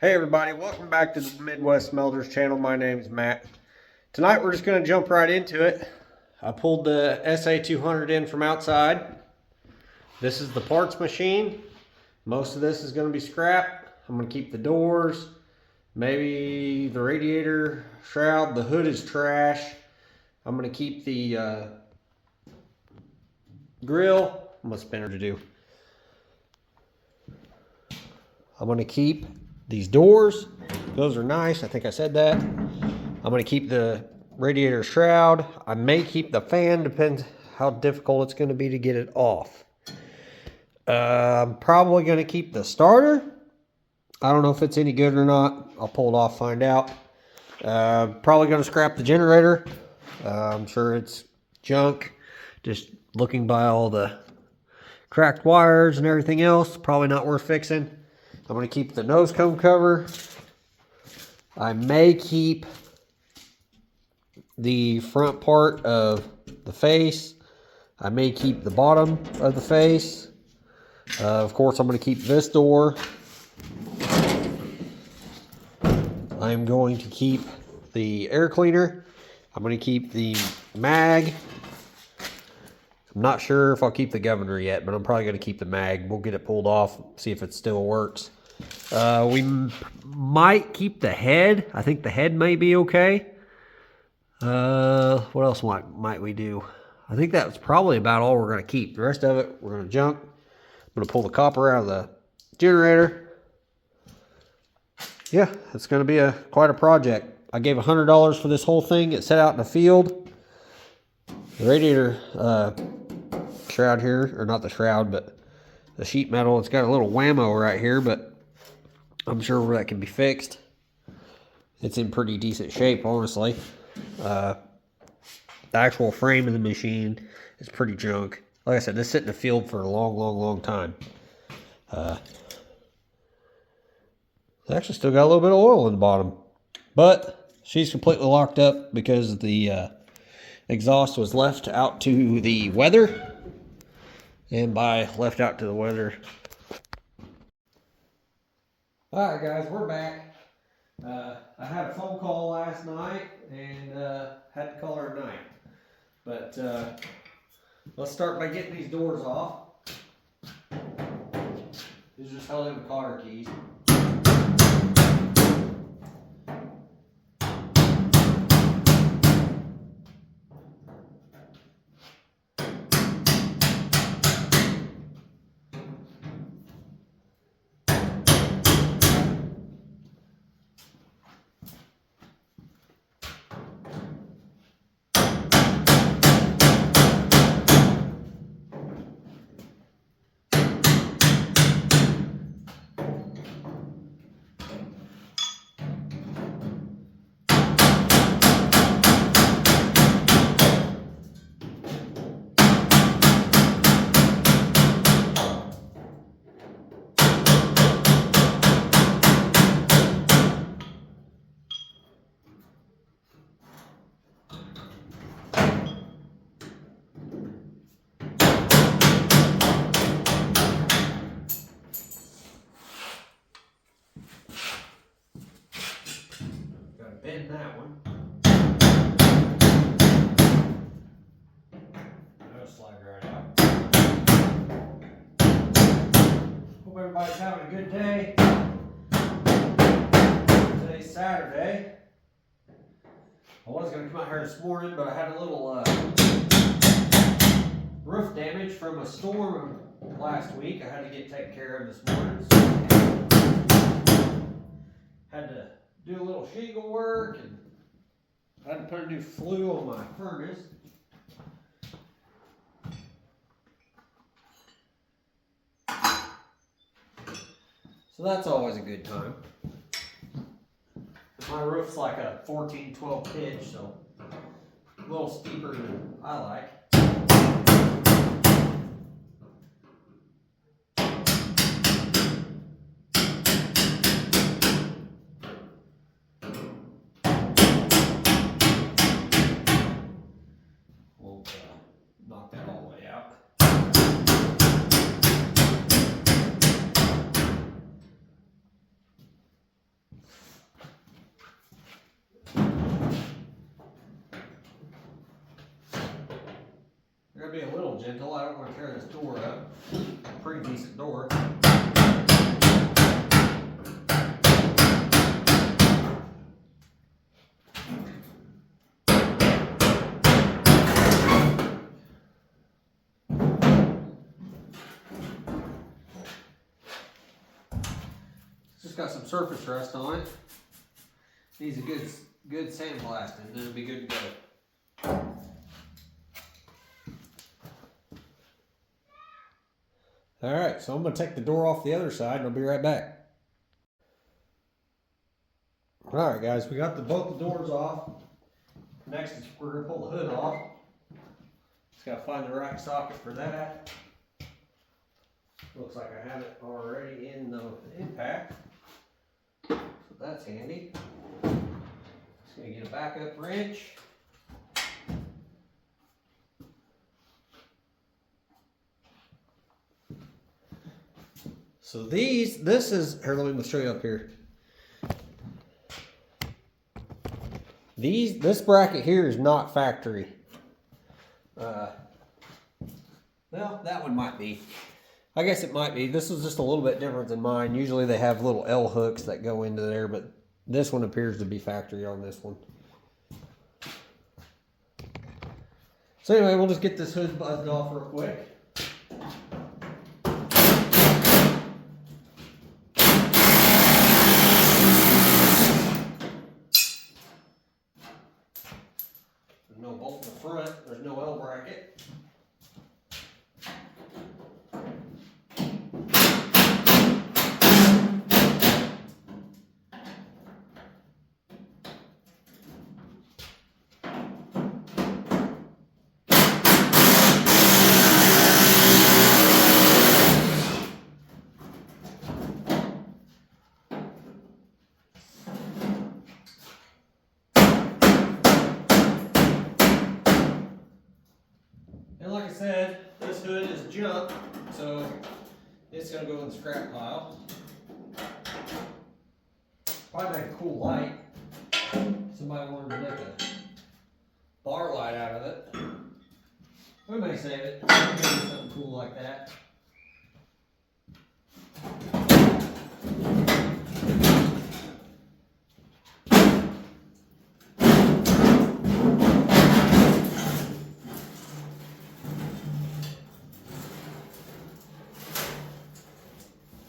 Hey everybody, welcome back to the Midwest Smelters channel. My name is Matt. Tonight we're just going to jump right into it. I pulled the Sa200 in from outside. This is the parts machine. Most of this is going to be scrap. I'm going to keep the doors, maybe the radiator shroud. The hood is trash. I'm going to keep the grill. I'm going to spinner to do. I'm going to keep these doors. Those are nice. I think I said that. I'm going to keep the radiator shroud. I may keep the fan, depends how difficult it's going to be to get it off. I'm probably going to keep the starter. I don't know if it's any good or not. I'll pull it off, find out. Probably going to scrap the generator. I'm sure it's junk. Just looking by all the cracked wires and everything else, probably not worth fixing. I'm going to keep the nose cone cover. I may keep the front part of the face. I may keep the bottom of the face. Of course, I'm going to keep this door. I'm going to keep the air cleaner. I'm going to keep the mag. I'm not sure if I'll keep the governor yet, but I'm probably going to keep the mag. We'll get it pulled off, see if it still works. We might keep the head. I think the head may be okay. What else might we do? I think that's probably about all we're going to keep. The rest of it, we're going to junk. I'm going to pull the copper out of the generator. Yeah, it's going to be quite a project. I gave $100 for this whole thing. It set out in the field. The radiator shroud here, or not the shroud, but the sheet metal, it's got a little whammo right here, but I'm sure that can be fixed. It's in pretty decent shape, honestly. The actual frame of the machine is pretty junk. Like I said, this sit in the field for a long time. It's actually still got a little bit of oil in the bottom, but she's completely locked up because the exhaust was left out to the weather. And by left out to the weather. Alright guys, we're back. I had a phone call last night and had to call her tonight. But let's start by getting these doors off. These are just held in with cotter keys. Bend that one. That'll slide right out. Hope everybody's having a good day. Today's Saturday. I was going to come out here this morning, but I had a little roof damage from a storm last week. I had to get taken care of this morning. So had to do a little shingle work, and I had to put a new flue on my furnace. So that's always a good time. My roof's like a 14-12 pitch, so a little steeper than I like. Knock that all the way out. be a little gentle. I don't want to tear this door up. Pretty decent door. It's just got some surface rust on it. Needs a good sandblasting, and it'll be good to go. All right, so I'm gonna take the door off the other side and I'll be right back. All right, guys, we got both the doors off. Next, we're gonna pull the hood off. Just gotta find the right socket for that. Looks like I have it already in the impact, so that's handy. Just gonna get a backup wrench. So this is, here, let me show you up here. This bracket here is not factory. Well, that one might be. I guess it might be. This is just a little bit different than mine. Usually they have little L hooks that go into there, but this one appears to be factory on this one. So anyway, we'll just get this hood buzzed off real quick. No bolt in the front, there's no L bracket. And like I said, this hood is junk, so it's gonna go in the scrap pile. Probably make a cool light. Somebody wanted to make a bar light out of it. We may save it. Maybe something cool like that.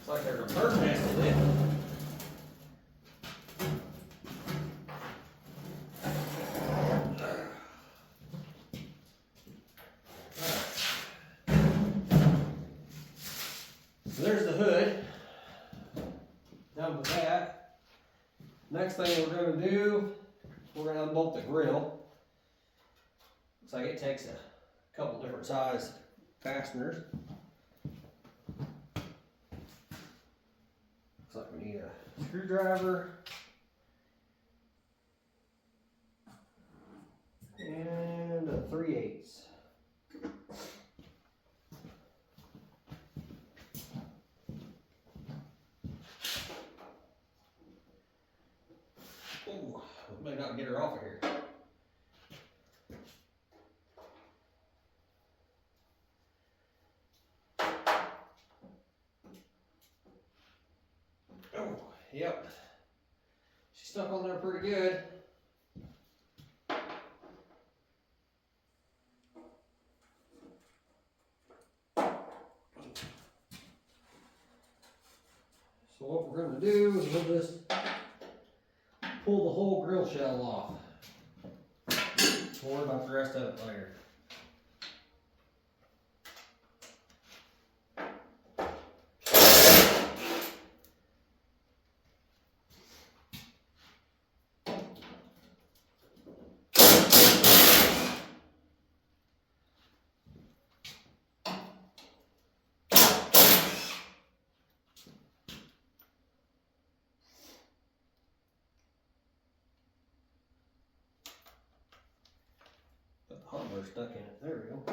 Like there's a bird nest in it. So there's the hood. Done with that. Next thing we're going to do, we're going to unbolt the grill. Looks like it takes a couple different size fasteners. Looks like we need a screwdriver and a 3/8. Oh, I may not get her off of here. Yep, she's stuck on there pretty good. So what we're going to do is we'll just pull the whole grill shell off. We'll worry about the rest of it later. Hardware stuck in it. There we go.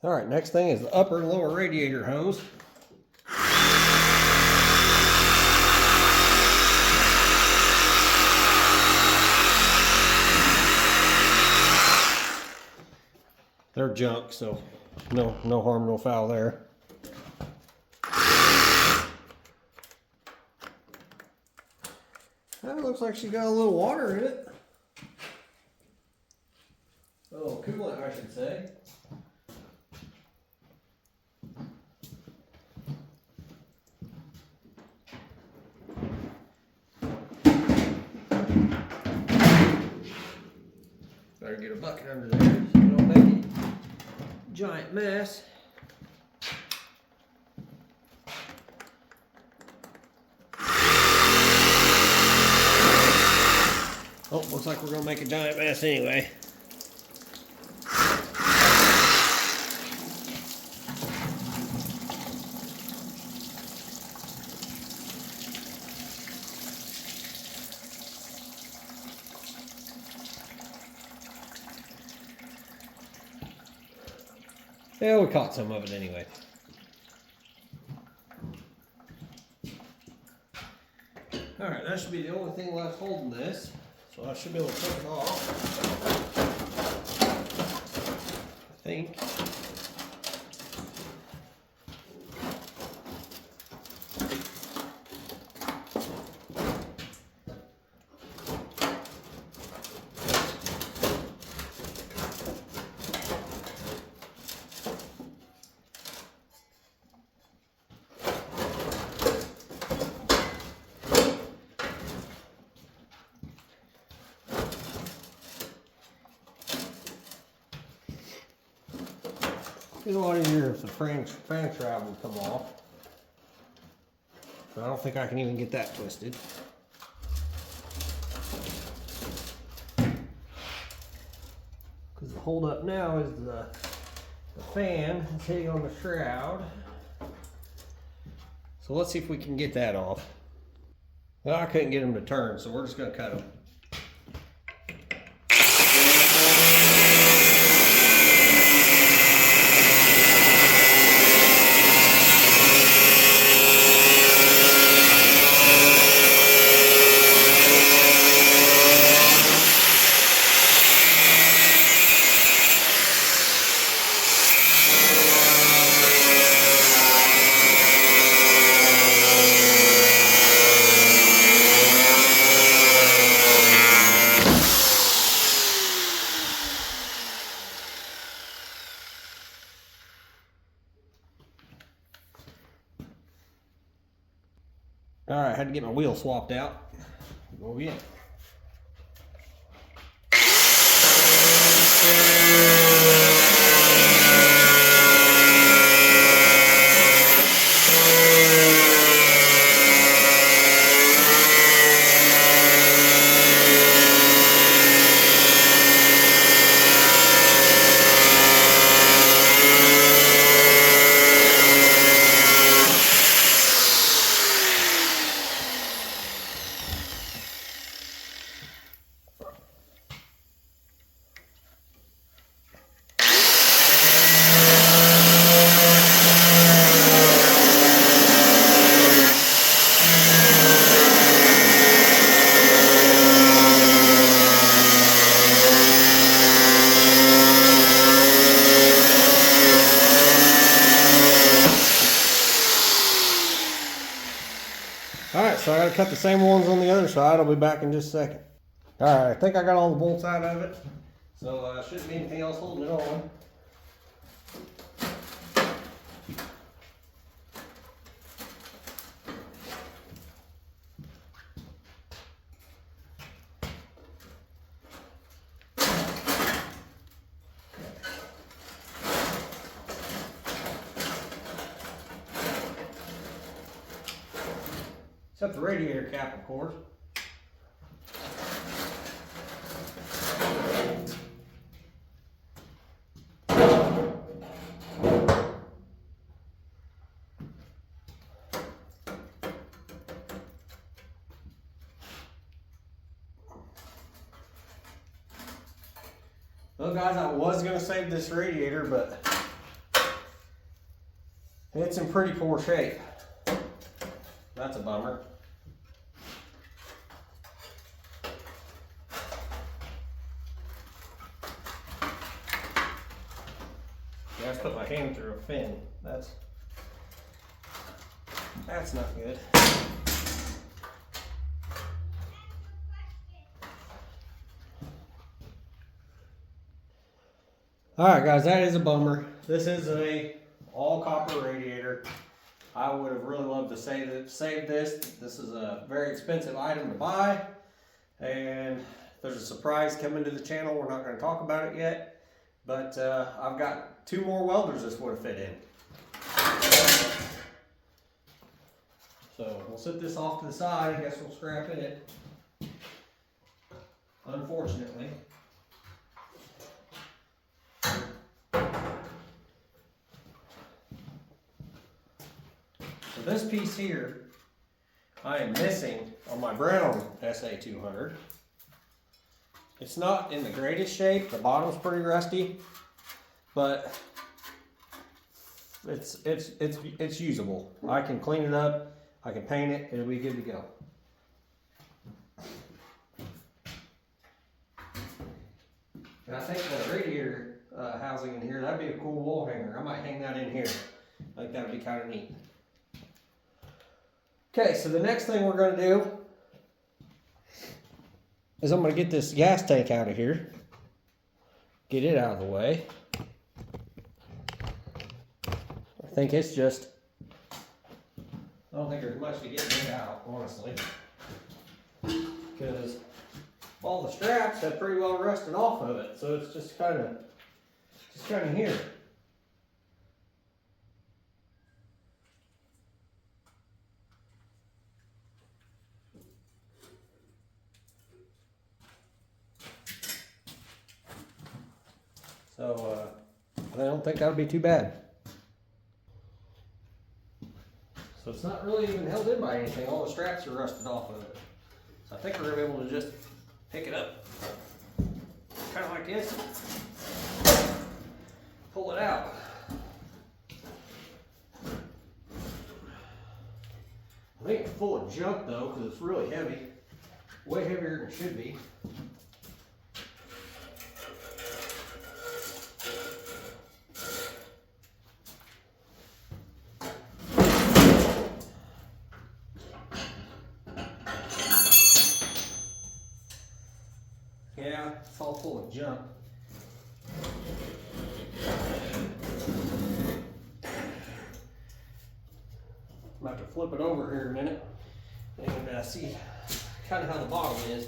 All right, next thing is the upper and lower radiator hose. They're junk, so no harm, no foul there. That looks like she's got a little water in it. A little coolant, I should say. Better get a bucket under there so we don't make a giant mess. Oh, looks like we're gonna make a giant mess anyway. Yeah, we caught some of it anyway. Alright, that should be the only thing left holding this. So I should be able to take it off. I think. It's a lot easier if the fan shroud would come off. But I don't think I can even get that twisted. Because the hold up now is the fan is hitting on the shroud. So let's see if we can get that off. Well, I couldn't get them to turn, so we're just going to cut them. Alright, had to get my wheel swapped out. Go again. Alright, so I gotta cut the same ones on the other side. I'll be back in just a second. Alright, I think I got all the bolts out of it. So shouldn't be anything else holding it on. Except the radiator cap, of course. Well, guys, I was going to save this radiator, but It's in pretty poor shape. That's a bummer. Yeah, I just put my hand through a fin. That's not good. Alright guys, that is a bummer. This is a all copper radiator. I would have really loved to save this. This is a very expensive item to buy. And there's a surprise coming to the channel. We're not going to talk about it yet. But I've got 2 more welders this would have fit in. So we'll set this off to the side. I guess we'll scrap it. Unfortunately. So this piece here, I am missing on my brown Sa200. It's not in the greatest shape. The bottom's pretty rusty, but it's usable. I can clean it up. I can paint it. It'll be good to go. And I think the radiator housing in here, that'd be a cool wall hanger. I might hang that in here. I think that'd be kind of neat. Okay, so the next thing we're going to do is I'm going to get this gas tank out of here. Get it out of the way. I think it's just, I don't think there's much to get it out, honestly. Because all the straps have pretty well rusted off of it. So it's just kind of here. So I don't think that would be too bad. So it's not really even held in by anything. All the straps are rusted off of it. So I think we're going to be able to just pick it up. Kind of like this. Pull it out. I think it's full of junk though, because it's really heavy. Way heavier than it should be. Yeah, it's all full of junk. I'm about to flip it over here in a minute and see kind of how the bottom is.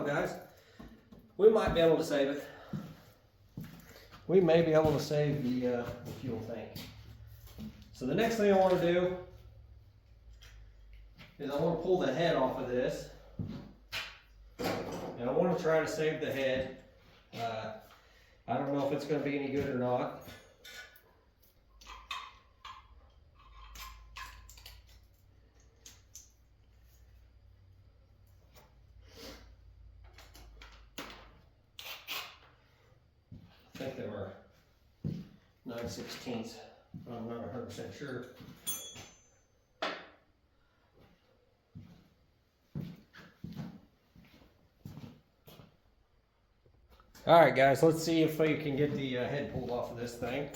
Guys, we might be able to save it. We may be able to save the fuel tank. So the next thing I want to do is I want to pull the head off of this, and I want to try to save the head. I don't know if it's going to be any good or not. I think they were 9/16. I'm not 100% sure. All right, guys, let's see if we can get the head pulled off of this thing.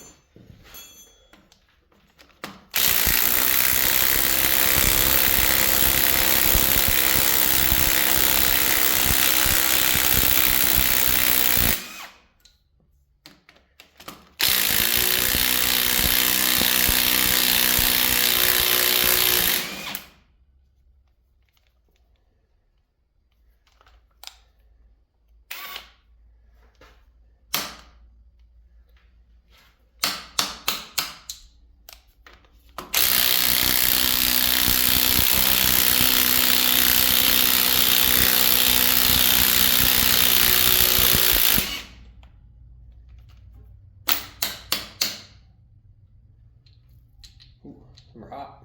They're hot.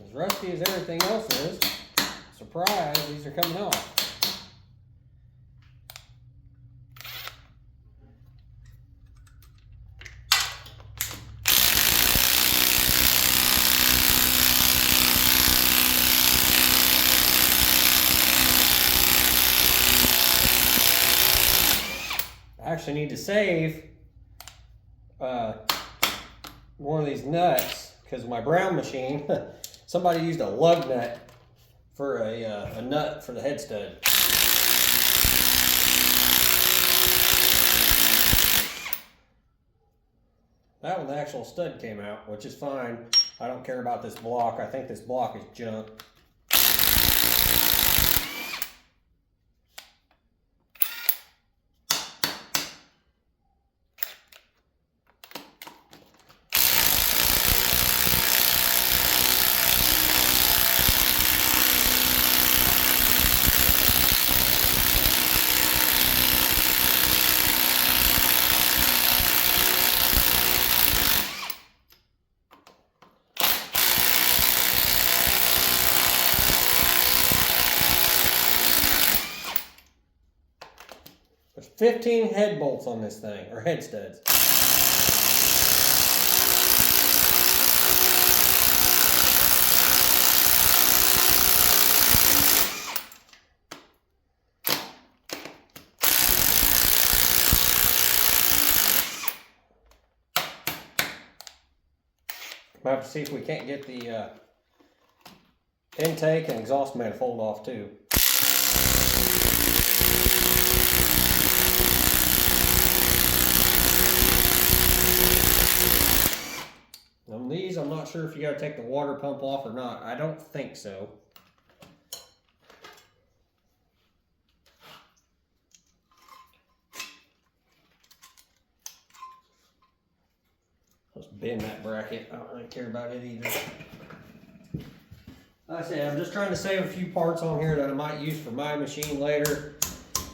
As rusty as everything else is, surprise, these are coming off. I actually need to save one of these nuts because my brown machine, somebody used a lug nut for a nut for the head stud. That one, the actual stud came out, which is fine. I don't care about this block. I think this block is junk. There's 15 head bolts on this thing, or head studs. We'll have to see if we can't get the intake and exhaust manifold off too. On these, I'm not sure if you got to take the water pump off or not. I don't think so. Let's bend that bracket. I don't really care about it either. Like I said, I'm just trying to save a few parts on here that I might use for my machine later.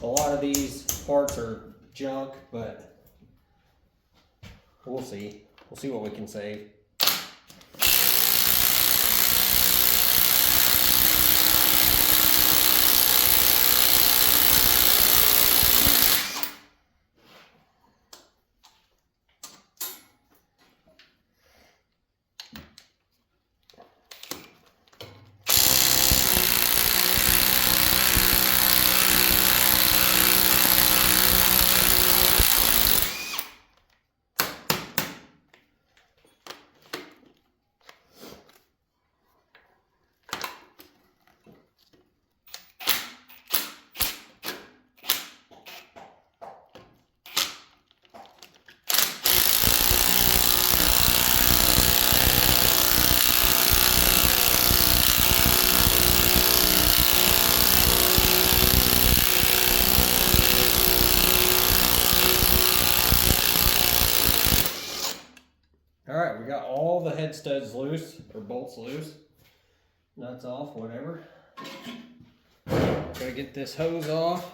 A lot of these parts are junk, but we'll see. We'll see what we can save. Alright, we got all the head studs loose, or bolts loose. Nuts off, whatever. Gotta get this hose off.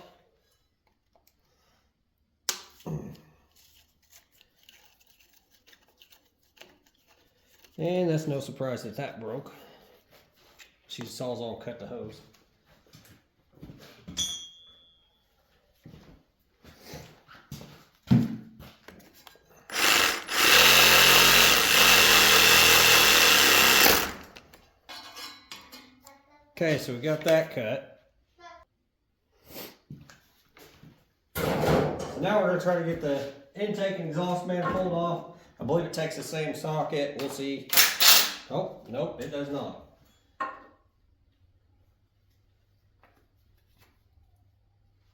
And that's no surprise that that broke. She sawzall cut the hose. Okay, so we got that cut. So now we're going to try to get the intake and exhaust manifold off. I believe it takes the same socket. We'll see. Oh, nope, it does not.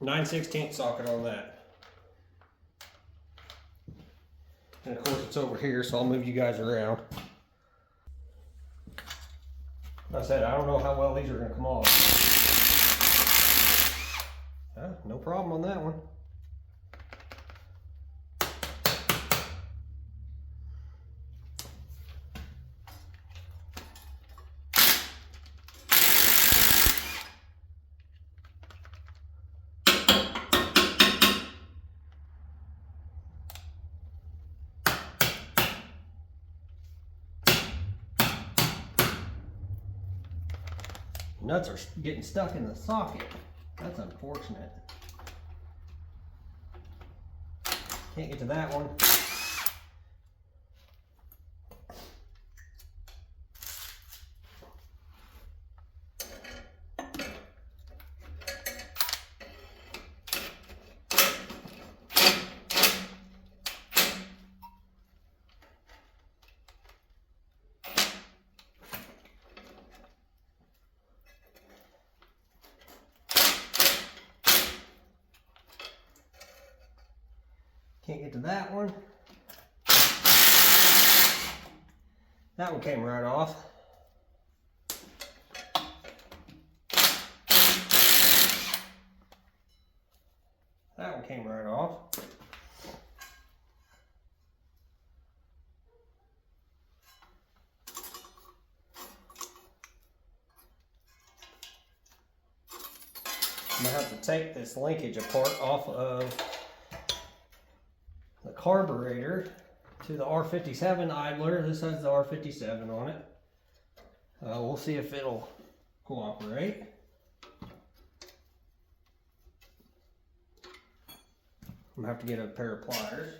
.9/16 socket on that. And of course it's over here, so I'll move you guys around. Like I said, I don't know how well these are going to come off. No problem on that one. nuts are getting stuck in the socket. That's unfortunate. Can't get to that one. Can't get to that one. That one came right off. That one came right off. I'm gonna have to take this linkage apart off of the carburetor to the R57 idler. This has the R57 on it. We'll see if it'll cooperate. I'm gonna have to get a pair of pliers.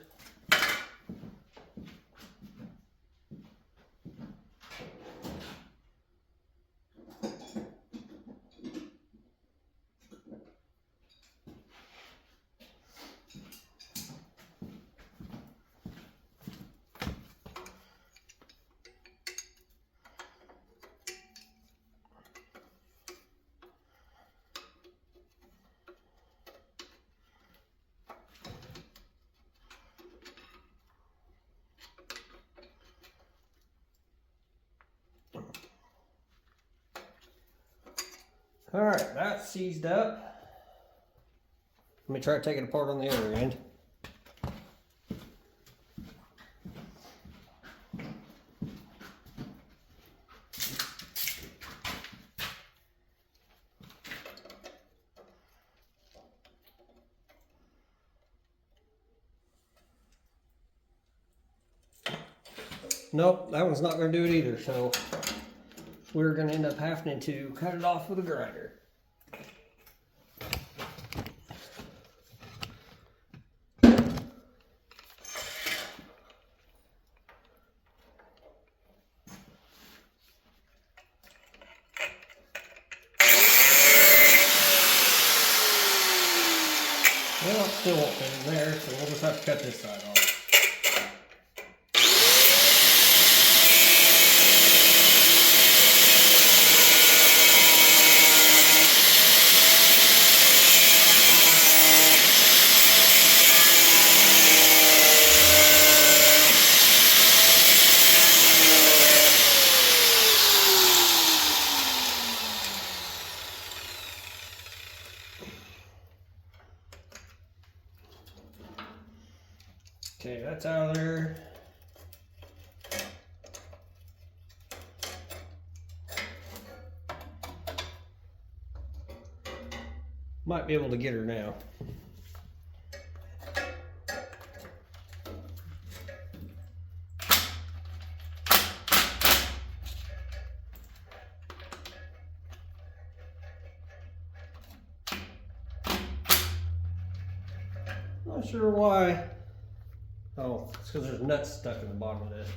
All right, that's seized up. Let me try to take it apart on the other end. Nope, that one's not going to do it either, so we're going to end up having to cut it off with a grinder. Well, it still won't fit in there, so we'll just have to cut this side off. Okay, that's out of there. Might be able to get her now. Not sure why. Oh, it's because there's nuts stuck in the bottom of this.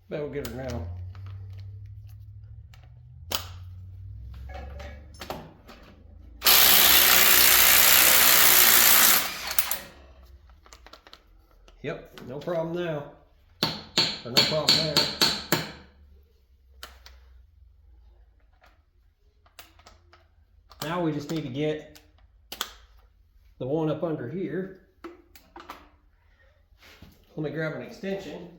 Bet we'll get her now. Yep, no problem now. Or no problem there. Now we just need to get the one up under here. Let me grab an extension.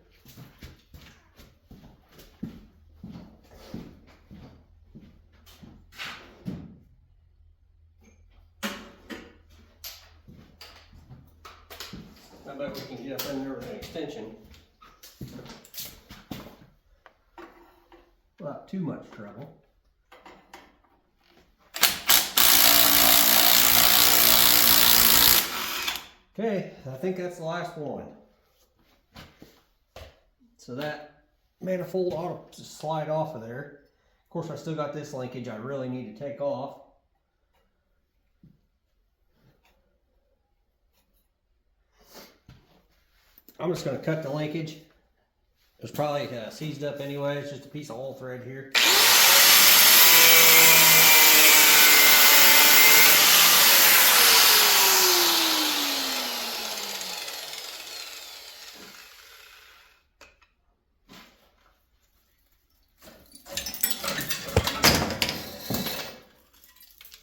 I bet we can get up in there with an extension without too much trouble. Okay, I think that's the last one. So that manifold ought to just slide off of there. Of course, I still got this linkage I really need to take off. I'm just going to cut the linkage. It's probably seized up anyway. It's just a piece of oil thread here.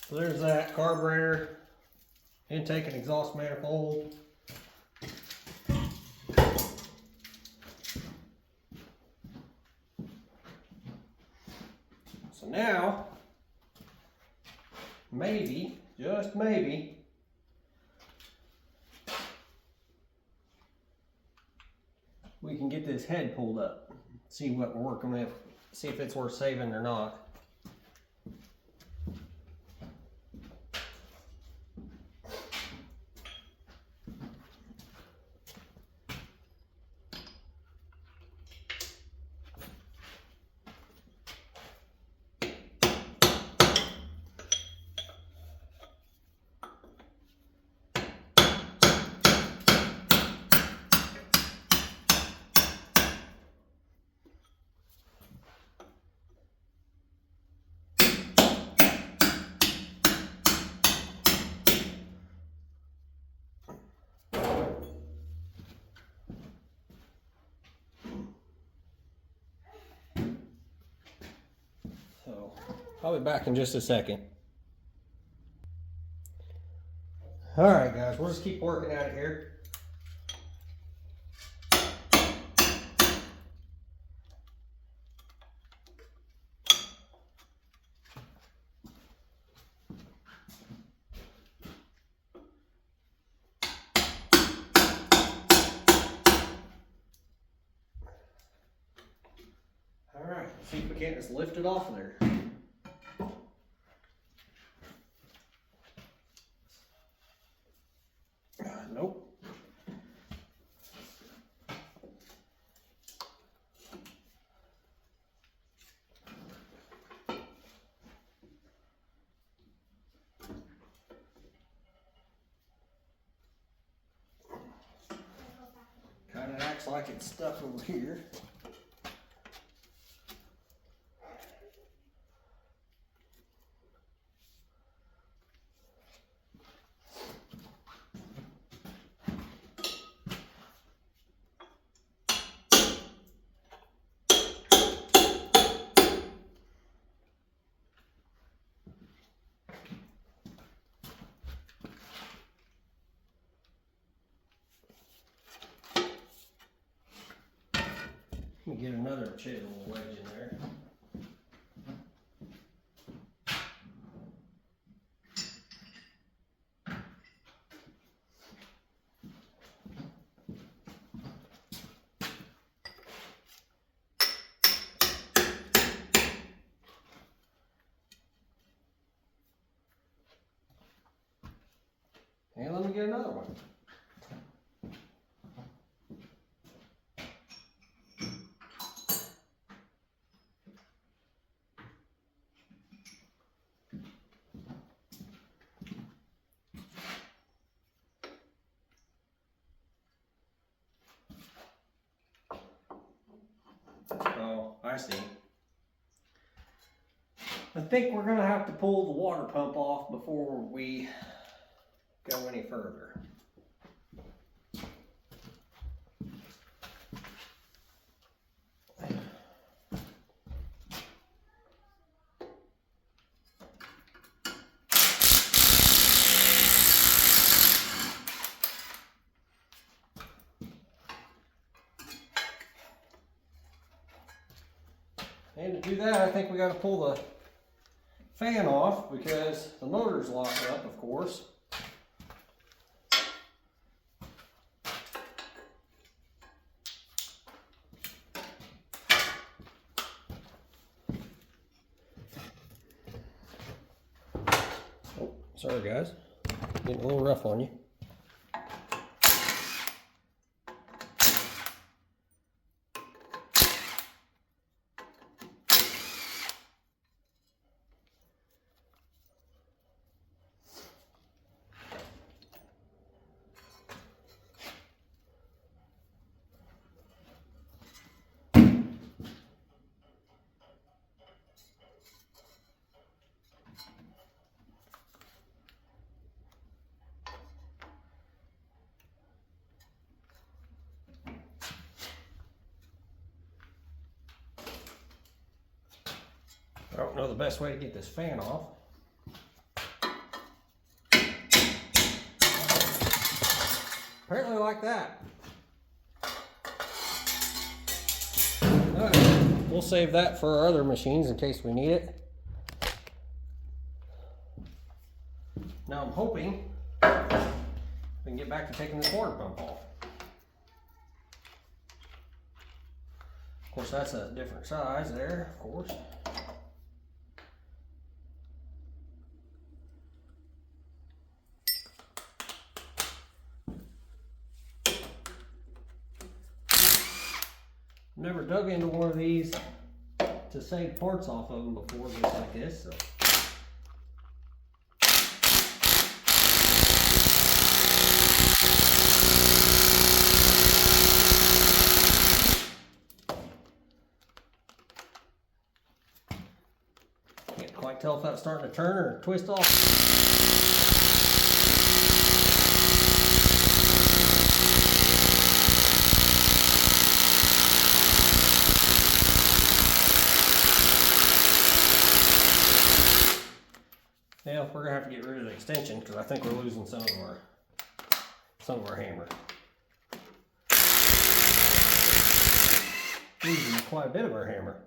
So there's that carburetor, intake and exhaust manifold. So now, maybe, just maybe, we can get this head pulled up, see what we're working with, see if it's worth saving or not. So I'll be back in just a second. All right, guys, we'll just keep working at it here. All right, see if we can't just lift it off of there. Nope. Kind of acts like it's stuck over here. Let me get another chisel wedge in there. And let me get another one. Oh, I see. I think we're gonna have to pull the water pump off before we go any further. And to do that, I think we got to pull the fan off because the motor's locked up, of course. Oh, sorry guys, getting a little rough on you. don't know the best way to get this fan off. Apparently like that. Alright, we'll save that for our other machines in case we need it. Now I'm hoping we can get back to taking this water pump off. Of course, that's a different size there, of course. Never dug into one of these to save parts off of them before, just like this. So. Can't quite tell if that's starting to turn or twist off. Yeah, we're gonna have to get rid of the extension because I think we're losing some of our hammer. Losing quite a bit of our hammer.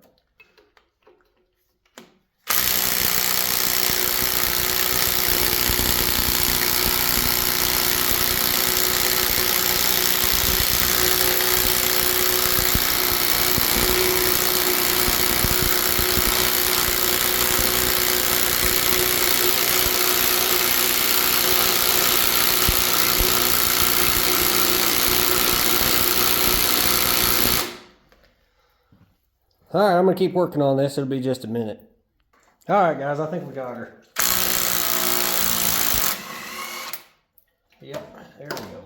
Alright, I'm going to keep working on this. It'll be just a minute. Alright guys, I think we got her. Yep, there we go.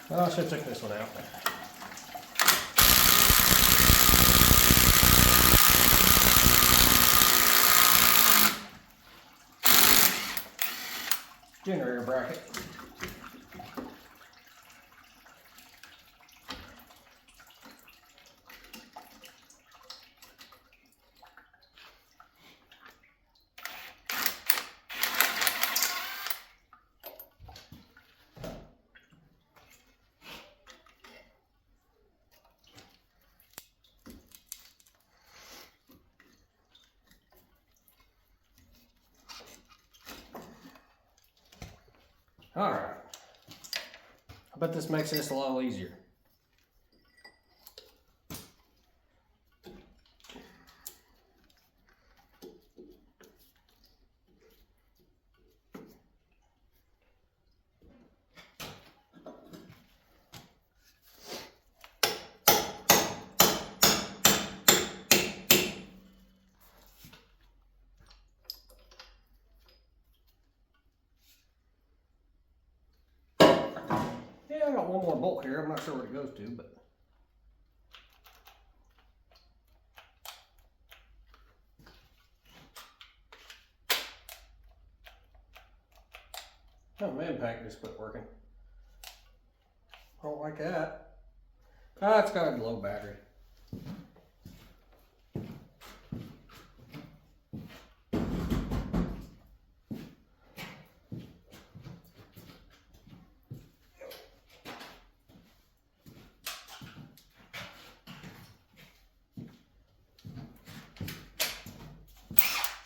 Well, I should have took this one out. Generator bracket. All right, I bet this makes this a lot easier. I got one more bolt here. I'm not sure where it goes to, but oh, my impact just quit working. I don't like that. Ah, it's got a low battery.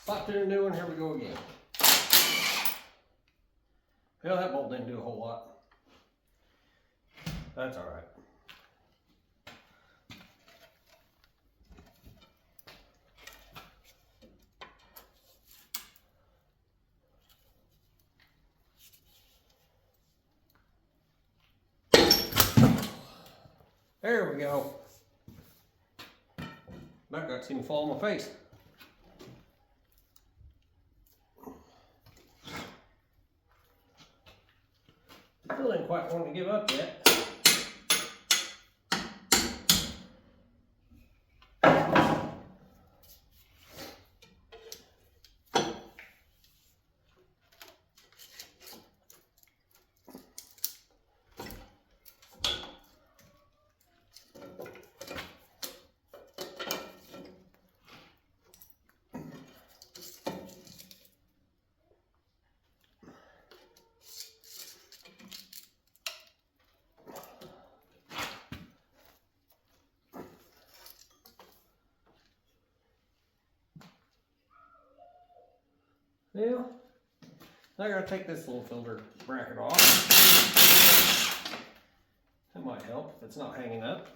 Slap through a new one, here we go again. Well, that bolt didn't do a whole lot. That's all right. There we go. That got to see me fall on my face. Still didn't quite want to give up yet. Yeah. I gotta take this little filter bracket off. That might help if it's not hanging up.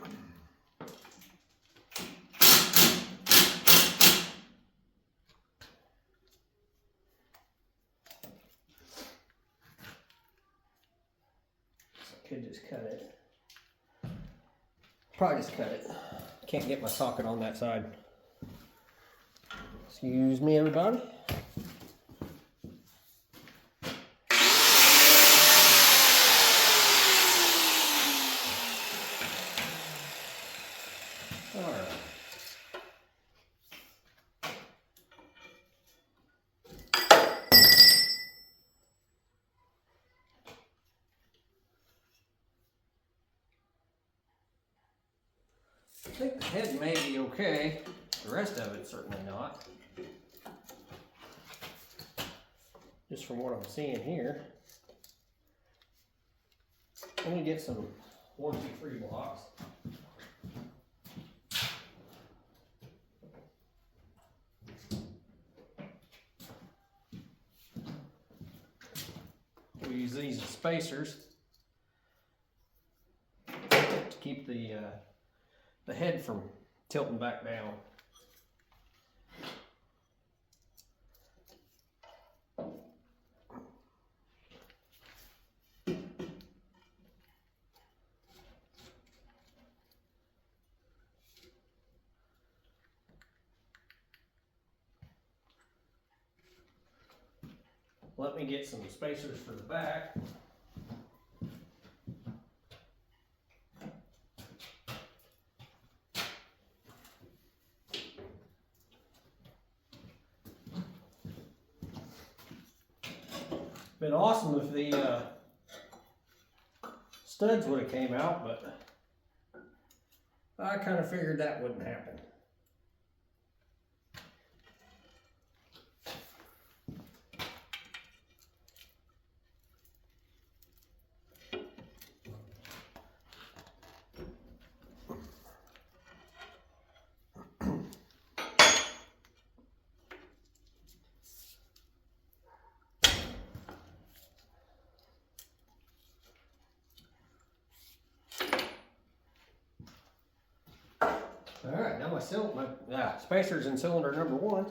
Could just cut it. Probably just cut it. Can't get my socket on that side. Excuse me, everybody. All right. I think the head may be okay. The rest of it certainly not. Just from what I'm seeing here. Let me get some 1, 2, 3 blocks. We use these as spacers to keep the head from tilting back down. Let me get some spacers for the back. Been awesome if the studs would have came out, but I kind of figured that wouldn't happen. All right, now my spacer's in cylinder number 1.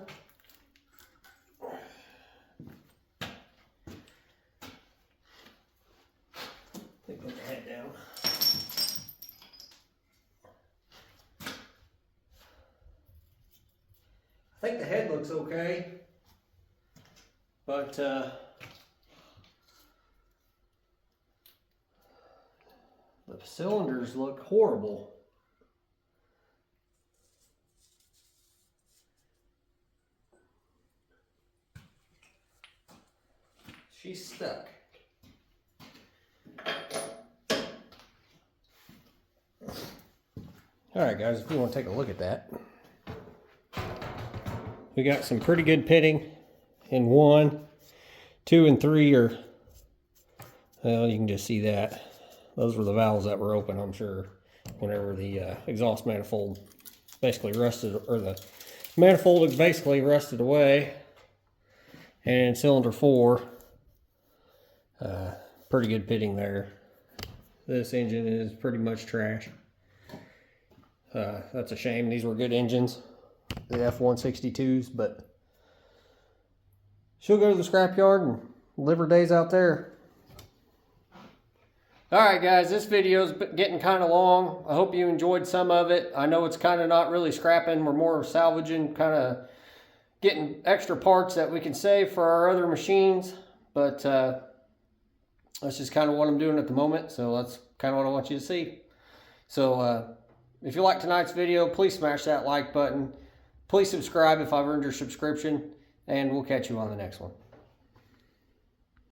Put the head down. I think the head looks okay, but the cylinders look horrible. She's stuck. All right, guys, if you want to take a look at that. We got some pretty good pitting in 1, 2, and 3 are, well, you can just see that. Those were the valves that were open, I'm sure, whenever the exhaust manifold basically rusted, or the manifold is basically rusted away. And cylinder 4, pretty good pitting there. This engine is pretty much trash. That's a shame. These were good engines, the F162s, but she'll go to the scrapyard and live her days out there. Alright guys, this video's getting kind of long. I hope you enjoyed some of it. I know it's kind of not really scrapping. We're more salvaging, kind of getting extra parts that we can save for our other machines. But that's just kind of what I'm doing at the moment. So that's kind of what I want you to see. So if you like tonight's video, please smash that like button. Please subscribe if I've earned your subscription. And we'll catch you on the next one.